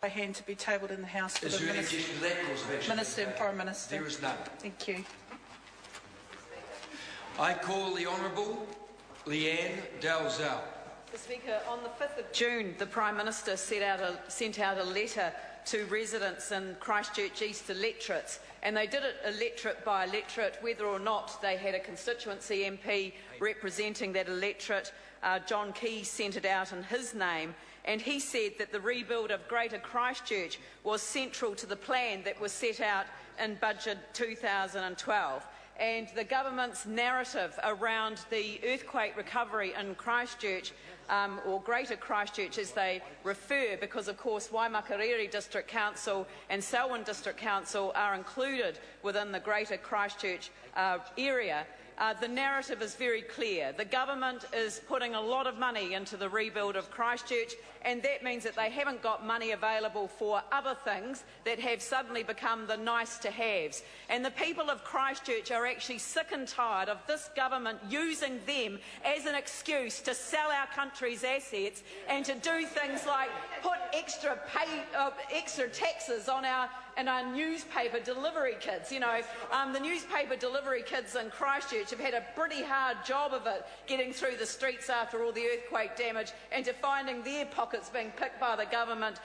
by hand to be tabled in the House for the Minister. Is there any objection to that course of action? Minister and Prime Minister. There is none. Thank you. I call the Honourable Leanne Dalzell. Mr. Speaker, on the 5th of June, the Prime Minister sent out a letter to residents in Christchurch East electorates, and they did it electorate by electorate, whether or not they had a constituency MP representing that electorate. John Key sent it out in his name, and he said that the rebuild of Greater Christchurch was central to the plan that was set out in Budget 2012. And the government's narrative around the earthquake recovery in Christchurch, or Greater Christchurch as they refer, because of course Waimakariri District Council and Selwyn District Council are included within the Greater Christchurch area. The narrative is very clear. The government is putting a lot of money into the rebuild of Christchurch, and that means that they haven't got money available for other things that have suddenly become the nice-to-haves. And the people of Christchurch are actually sick and tired of this government using them as an excuse to sell our country's assets and to do things like put extra taxes on our newspaper delivery kids. You know, the newspaper delivery kids in Christchurch have had a pretty hard job of it getting through the streets after all the earthquake damage, and to finding their pockets being picked by the government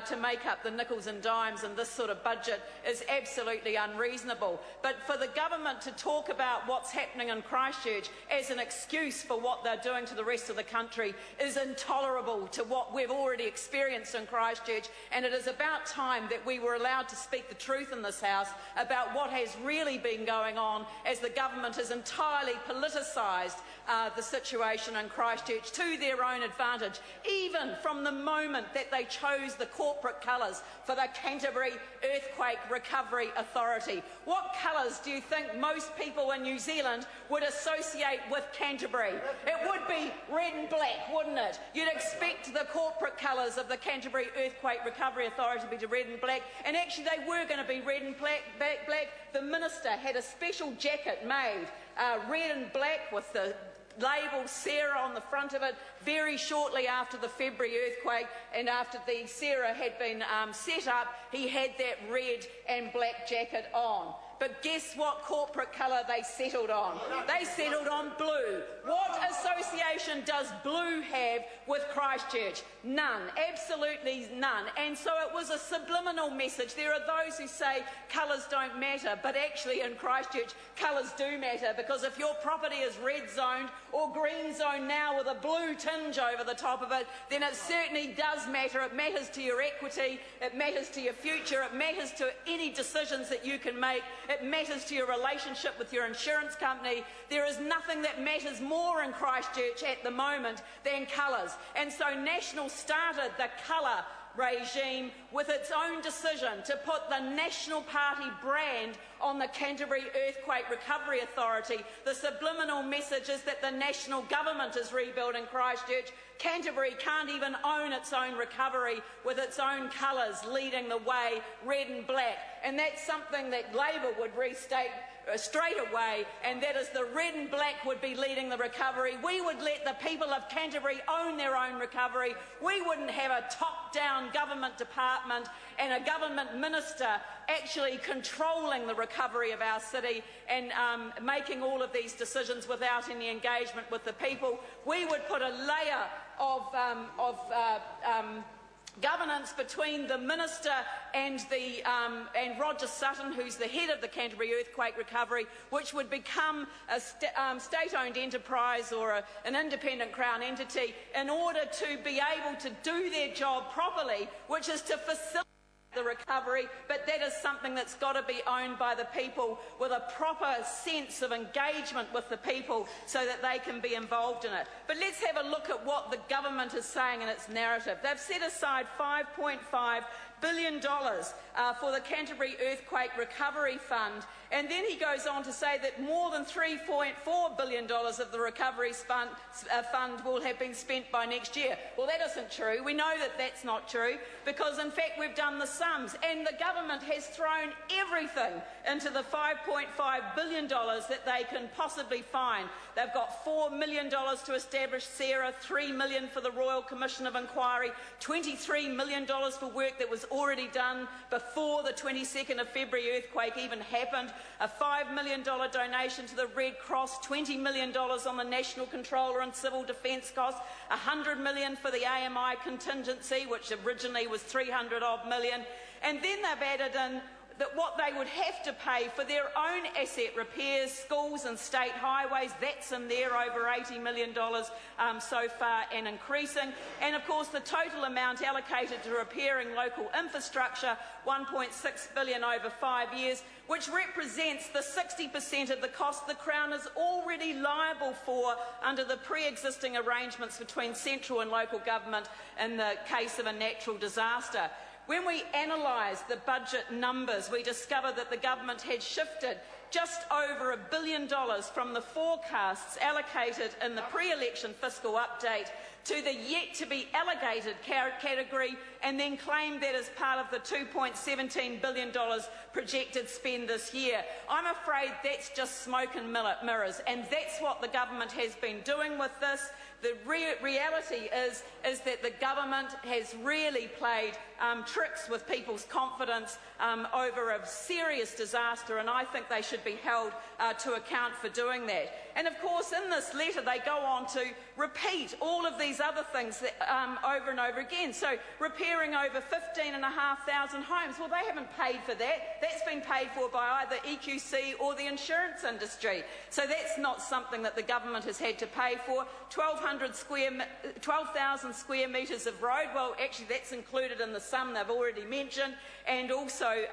to make up the nickels and dimes in this sort of budget is absolutely unreasonable. But for the government to talk about what's happening in Christchurch as an excuse for what they're doing to the rest of the country is intolerable to what we've already experienced in Christchurch, and it is about time that we were allowed to speak the truth in this House about what has really been going on, as the government has entirely politicised the situation in Christchurch to their own advantage, even from the moment that they chose the corporate colours for the Canterbury Earthquake Recovery Authority. What colours do you think most people in New Zealand would associate with Canterbury? It would be red and black, wouldn't it? You'd expect the corporate colours of the Canterbury Earthquake Recovery Authority to be red and black, and actually they were going to be red and black. The Minister had a special jacket made red and black with the label Sarah on the front of it very shortly after the February earthquake, and after the Sarah had been set up, he had that red and black jacket on. But guess what corporate colour they settled on? They settled on blue. What association does blue have with Christchurch? None. Absolutely none. And so it was a subliminal message. There are those who say colours don't matter, but actually in Christchurch colours do matter, because if your property is red zoned or green zoned now with a blue tinge over the top of it, then it certainly does matter. It matters to your equity, it matters to your future, it matters to any decisions that you can make. It matters to your relationship with your insurance company. There is nothing that matters more in Christchurch at the moment than colours. And so National started the colour regime with its own decision to put the National Party brand on the Canterbury Earthquake Recovery Authority. The subliminal message is that the national government is rebuilding Christchurch. Canterbury can't even own its own recovery with its own colours leading the way, red and black. And that's something that Labor would restate straight away, and that is the red and black would be leading the recovery. We would let the people of Canterbury own their own recovery. We wouldn't have a top-down government department and a government minister actually controlling the recovery of our city and making all of these decisions without any engagement with the people. We would put a layer of governance between the Minister and Roger Sutton, who's the head of the Canterbury Earthquake Recovery, which would become a state-owned enterprise or an independent Crown entity, in order to be able to do their job properly, which is to facilitate the recovery. But that is something that's got to be owned by the people, with a proper sense of engagement with the people so that they can be involved in it. But let's have a look at what the government is saying in its narrative. They've set aside $5.5 billion for the Canterbury Earthquake Recovery Fund, and then he goes on to say that more than $3.4 billion of the recovery fund will have been spent by next year. Well, that isn't true. We know that that's not true, because in fact we've done the same sums, and the government has thrown everything into the $5.5 billion that they can possibly find. They've got $4 million to establish SARA, $3 million for the Royal Commission of Inquiry, $23 million for work that was already done before the 22nd of February earthquake even happened, a $5 million donation to the Red Cross, $20 million on the National Controller and Civil Defence costs, $100 million for the AMI contingency, which originally was $300 odd million, and then they've added in that what they would have to pay for their own asset repairs, schools and state highways, that's in there, over $80 million so far and increasing. And of course the total amount allocated to repairing local infrastructure, $1.6 billion over 5 years, which represents the 60% of the cost the Crown is already liable for under the pre-existing arrangements between central and local government in the case of a natural disaster. When we analyse the budget numbers, we discover that the government had shifted just over $1 billion from the forecasts allocated in the pre-election fiscal update to the yet-to-be-allocated category, and then claimed that as part of the $2.17 billion projected spend this year. I'm afraid that's just smoke and mirrors, and that's what the government has been doing with this. The reality is that the government has really played tricks with people's confidence over a serious disaster, and I think they should be held to account for doing that. And of course, in this letter, they go on to repeat all of these other things that, over and over again. So, repairing over 15,500 homes. Well, they haven't paid for that. That's been paid for by either EQC or the insurance industry. So that's not something that the government has had to pay for. 12,000 square metres of road. Well, actually, that's included in the sum they've already mentioned, and also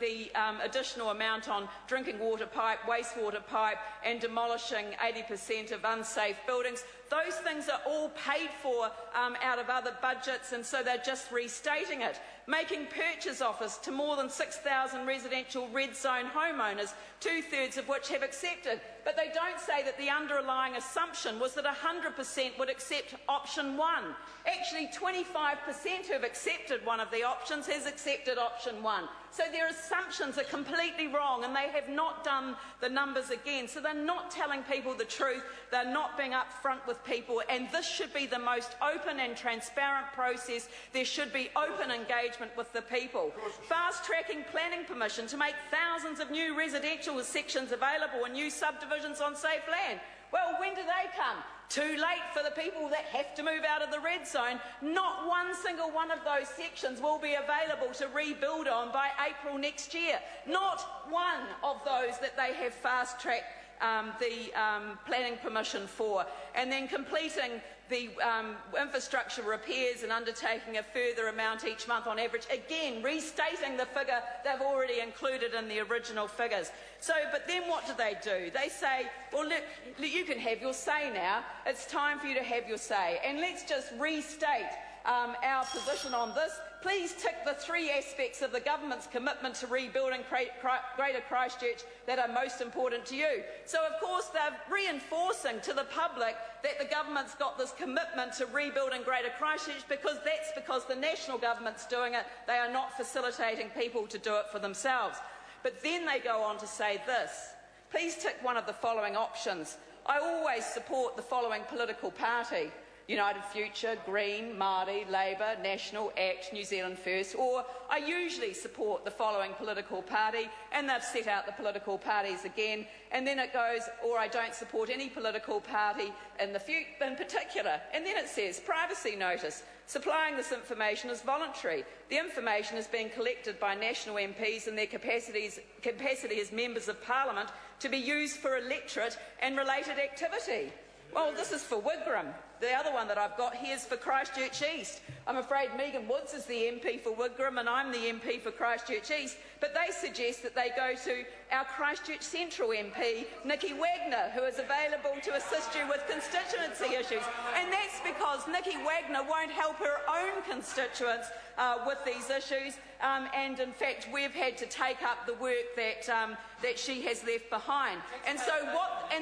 the additional amount on drinking water pipe, wastewater pipe, and demolishing 80% of unsafe buildings. Those things are all paid for out of other budgets, and so they're just restating it. Making purchase offers to more than 6,000 residential red zone homeowners, 2/3 of which have accepted. But they don't say that the underlying assumption was that 100% would accept option 1. Actually, 25% who have accepted one of the options has accepted option 1. So their assumptions are completely wrong, and they have not done the numbers again. So they're not telling people the truth, they're not being upfront with people, and this should be the most open and transparent process. There should be open engagement with the people. Fast-tracking planning permission to make thousands of new residential sections available and new subdivisions on safe land. Well, when do they come? Too late for the people that have to move out of the red zone. Not one single one of those sections will be available to rebuild on by April next year. Not one of those that they have fast-tracked the planning permission for. And then completing the infrastructure repairs and undertaking a further amount each month on average, again restating the figure they've already included in the original figures. So, but then what do? They say, well, look, you can have your say now. It's time for you to have your say. And let's just restate our position on this. Please tick the 3 aspects of the government's commitment to rebuilding Greater Christchurch that are most important to you. So, of course, they're reinforcing to the public that the government's got this commitment to rebuilding Greater Christchurch because the national government's doing it. They are not facilitating people to do it for themselves. But then they go on to say this. Please tick one of the following options. I always support the following political party: United Future, Green, Māori, Labour, National, ACT, New Zealand First, or I usually support the following political party, and they've set out the political parties again, and then it goes, or I don't support any political party in particular. And then it says, privacy notice. Supplying this information is voluntary. The information is being collected by national MPs in their capacity as members of Parliament to be used for electorate and related activity. Well, this is for Wigram. The other one that I've got here is for Christchurch East. I'm afraid Megan Woods is the MP for Wigram and I'm the MP for Christchurch East, but they suggest that they go to our Christchurch Central MP, Nikki Wagner, who is available to assist you with constituency issues. And that's because Nikki Wagner won't help her own constituents with these issues, and in fact we've had to take up the work that she has left behind. And so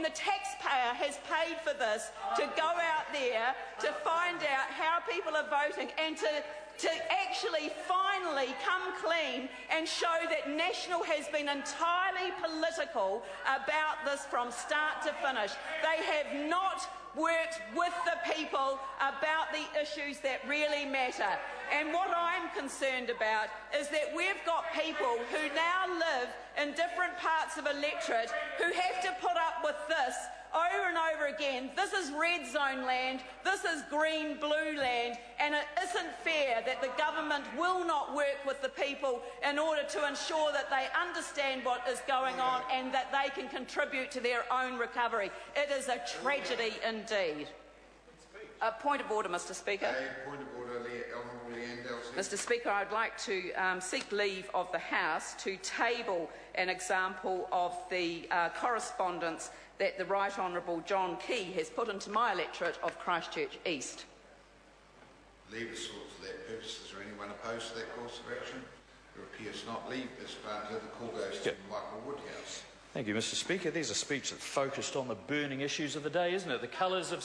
the taxpayer has paid for this, to go out there to find out how people are voting and to to actually finally come clean and show that National has been entirely political about this from start to finish. They have not worked with the people about the issues that really matter. And what I'm concerned about is that we've got people who now live in different parts of electorate who have to put up with this over and over again. This is red zone land, this is green-blue land, and it isn't fair that the government will not work with the people in order to ensure that they understand what is going on and that they can contribute to their own recovery. It is a tragedy indeed. A point of order, Mr Speaker. Point of order, Honourable Leanne Delsey. Mr Speaker, I'd like to seek leave of the House to table an example of the correspondence that the Right Honourable John Key has put into my electorate of Christchurch East. Leave is sought for that purpose. Is there anyone opposed to that course of action? There appears not. Leave is granted. The call goes to Michael Woodhouse. Thank you, Mr Speaker. There's a speech that focused on the burning issues of the day, isn't it? The colours of